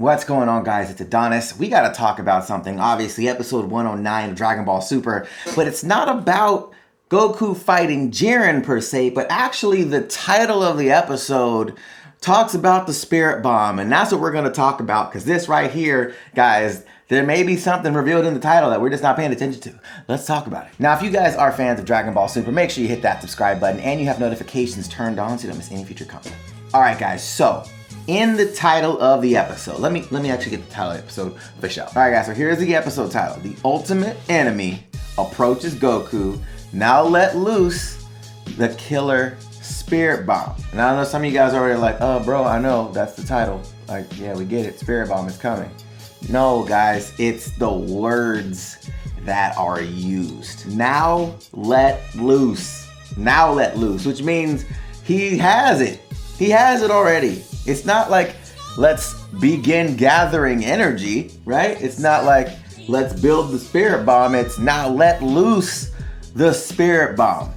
What's going on, guys? It's Adonis. We gotta talk about something. Obviously, episode 109 of Dragon Ball Super, but it's not about Goku fighting Jiren per se, but actually the title of the episode talks about the Spirit Bomb, and that's what we're gonna talk about, because this right here, guys, there may be something revealed in the title that we're just not paying attention to. Let's talk about it. Now, if you guys are fans of Dragon Ball Super, make sure you hit that subscribe button and you have notifications turned on so you don't miss any future content. All right, guys, so in the title of the episode, let me actually get the title of the episode official. All right, guys, so here's the episode title. The ultimate enemy approaches Goku. Now let loose the killer Spirit Bomb. And I know some of you guys are already like, oh, bro, I know that's the title. Like, yeah, we get it. Spirit Bomb is coming. No, guys, it's the words that are used. Now let loose. Now let loose, which means he has it. He has it already. It's not like let's begin gathering energy, right? It's not like let's build the Spirit Bomb. It's now let loose the Spirit Bomb.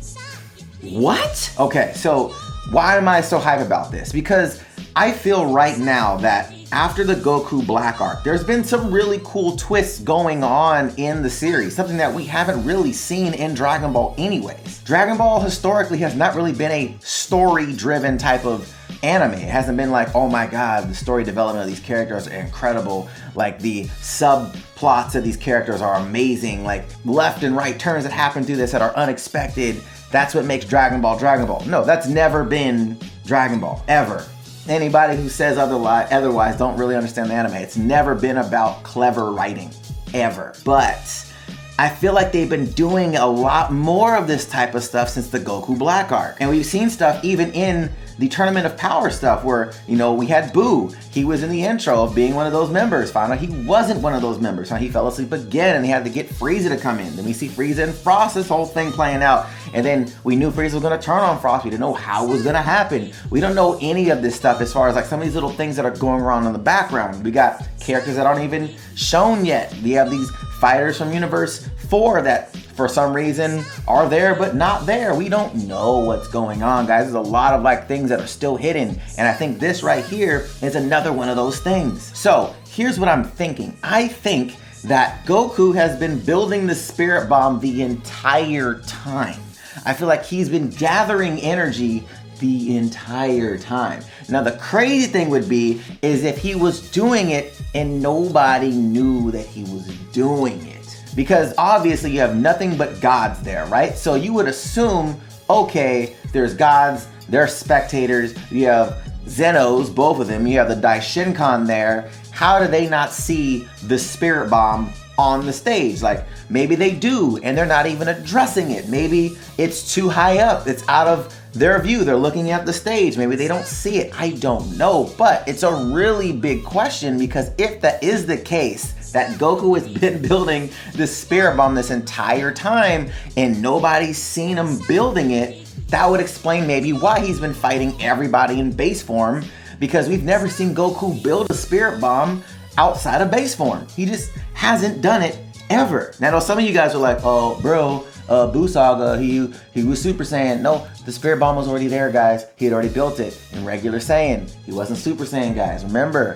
What? Okay, so why am I so hyped about this? Because I feel right now that after the Goku Black arc, there's been some really cool twists going on in the series, something that we haven't really seen in Dragon Ball anyways. Dragon Ball historically has not really been a story-driven type of anime. It hasn't been like, oh my god, the story development of these characters are incredible, like the subplots of these characters are amazing, like left and right turns that happen through this that are unexpected. That's what makes Dragon Ball Dragon Ball. No, that's never been Dragon Ball, ever. Anybody who says otherwise don't really understand the anime. It's never been about clever writing, ever. But I feel like they've been doing a lot more of this type of stuff since the Goku Black arc. And we've seen stuff even in the Tournament of Power stuff where, you know, we had Boo. He was in the intro of being one of those members. Found out he wasn't one of those members. He fell asleep again and he had to get Frieza to come in. Then we see Frieza and Frost, this whole thing playing out. And then we knew Frieza was gonna turn on Frost. We didn't know how it was gonna happen. We don't know any of this stuff as far as like some of these little things that are going around in the background. We got characters that aren't even shown yet. We have these fighters from Universe 4 that for some reason are there but not there. We don't know what's going on, guys. There's a lot of like things that are still hidden, and I think this right here is another one of those things. So here's what I'm thinking. I think that Goku has been building the Spirit Bomb the entire time. I feel like he's been gathering energy the entire time. Now the crazy thing would be is if he was doing it and nobody knew that he was doing it. Because obviously you have nothing but gods there, right? So you would assume, okay, there's gods, there's spectators, you have Zenos, both of them, you have the Daishinkan there. How do they not see the Spirit Bomb on the stage? Like, maybe they do, and they're not even addressing it. Maybe it's too high up, it's out of their view, they're looking at the stage, maybe they don't see it, I don't know. But it's a really big question, because if that is the case, that Goku has been building the Spirit Bomb this entire time and nobody's seen him building it, that would explain maybe why he's been fighting everybody in base form, because we've never seen Goku build a Spirit Bomb outside of base form. He just hasn't done it ever. Now, I know some of you guys are like, oh, bro, Buu Saga, he was Super Saiyan. No, the Spirit Bomb was already there, guys. He had already built it in regular Saiyan. He wasn't Super Saiyan, guys. Remember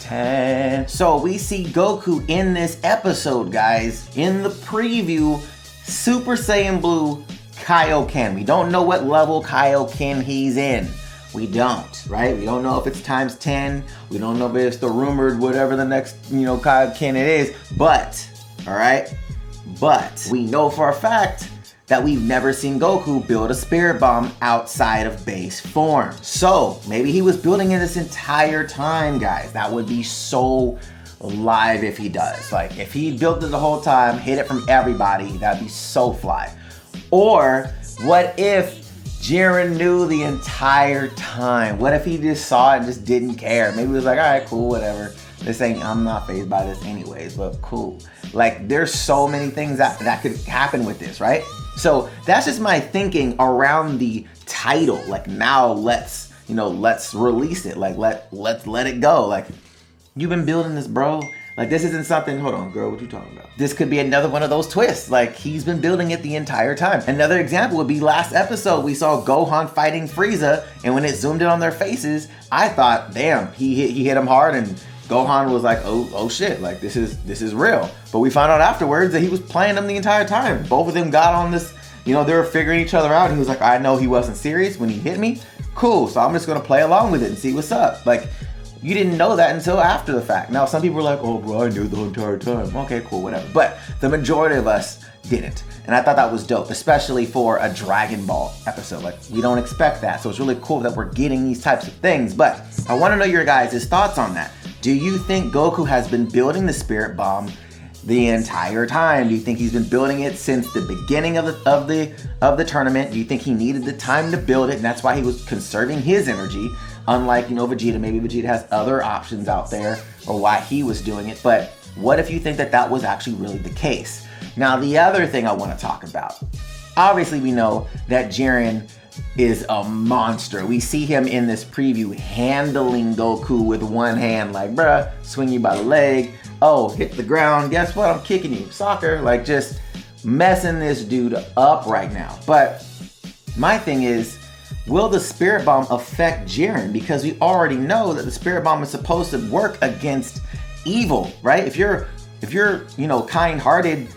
time. So we see Goku in this episode, guys. In the preview, Super Saiyan Blue Kaio-Ken. We don't know what level Kaio-Ken he's in. We don't, right? We don't know if it's times 10. We don't know if it's the rumored whatever the next, Kaio-Ken it is. But, all right? But we know for a fact that we've never seen Goku build a Spirit Bomb outside of base form. So maybe he was building it this entire time, guys. That would be so live if he does. Like, if he built it the whole time, hid it from everybody, that'd be so fly. Or what if Jiren knew the entire time? What if he just saw it and just didn't care? Maybe he was like, all right, cool, whatever. I'm not fazed by this anyways, but cool. Like, there's so many things that could happen with this, right? So that's just my thinking around the title. Like, now let's release it. Like, let's let it go. Like, you've been building this, bro. Like, this isn't something, hold on, girl, what you talking about? This could be another one of those twists. Like, he's been building it the entire time. Another example would be last episode, we saw Gohan fighting Frieza, and when it zoomed in on their faces, I thought, damn, he hit him hard, and Gohan was like, oh shit, like, this is real. But we found out afterwards that he was playing them the entire time. Both of them got on this, you know, they were figuring each other out, and he was like, I know he wasn't serious when he hit me. Cool, so I'm just gonna play along with it and see what's up. Like, you didn't know that until after the fact. Now, some people were like, oh, bro, I knew the entire time. Okay, cool, whatever. But the majority of us didn't. And I thought that was dope, especially for a Dragon Ball episode. Like, we don't expect that. So it's really cool that we're getting these types of things. But I want to know your guys' thoughts on that. Do you think Goku has been building the Spirit Bomb the entire time? Do you think he's been building it since the beginning of the tournament? Do you think he needed the time to build it, and that's why he was conserving his energy? Unlike, you know, Vegeta, maybe Vegeta has other options out there, or why he was doing it. But what if you think that that was actually really the case? Now, the other thing I want to talk about, obviously we know that Jiren is a monster. We see him in this preview handling Goku with one hand, like, bruh, swing you by the leg. Oh, hit the ground. Guess what? I'm kicking you. Soccer. Like, just messing this dude up right now. But my thing is, will the Spirit Bomb affect Jiren? Because we already know that the Spirit Bomb is supposed to work against evil, right? If you're, you know, kind-hearted,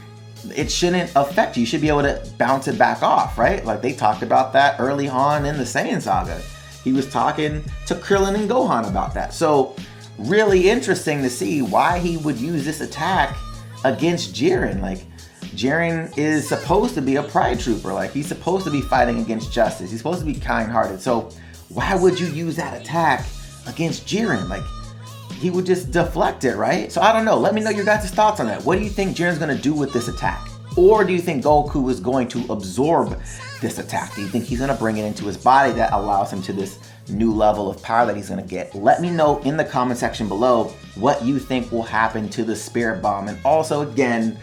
it shouldn't affect you. You should be able to bounce it back off, right? Like, they talked about that early on in the Saiyan saga. He was talking to Krillin and Gohan about that. So, really interesting to see why he would use this attack against Jiren. Like, Jiren is supposed to be a pride trooper. Like, he's supposed to be fighting against justice. He's supposed to be kind-hearted. So why would you use that attack against Jiren? Like, he would just deflect it, right? So I don't know. Let me know your guys' thoughts on that. What do you think Jiren's gonna do with this attack? Or do you think Goku is going to absorb this attack? Do you think he's gonna bring it into his body that allows him to this new level of power that he's gonna get? Let me know in the comment section below what you think will happen to the Spirit Bomb. And also, again,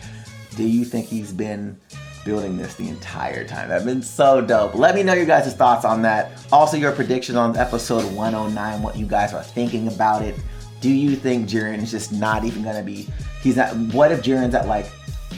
do you think he's been building this the entire time? That'd been so dope. Let me know your guys' thoughts on that. Also, your predictions on episode 109, what you guys are thinking about it. Do you think Jiren is just not even gonna be, what if Jiren's at like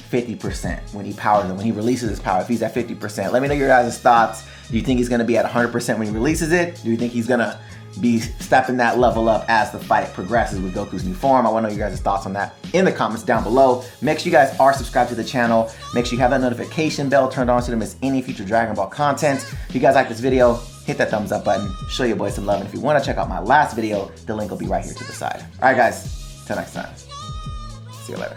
50% when he powers him, when he releases his power, if he's at 50%? Let me know your guys' thoughts. Do you think he's gonna be at 100% when he releases it? Do you think he's gonna be stepping that level up as the fight progresses with Goku's new form? I wanna know your guys' thoughts on that in the comments down below. Make sure you guys are subscribed to the channel. Make sure you have that notification bell turned on so you don't miss any future Dragon Ball content. If you guys like this video, hit that thumbs up button, show your boys some love, and if you wanna check out my last video, the link will be right here to the side. All right, guys, till next time. See you later.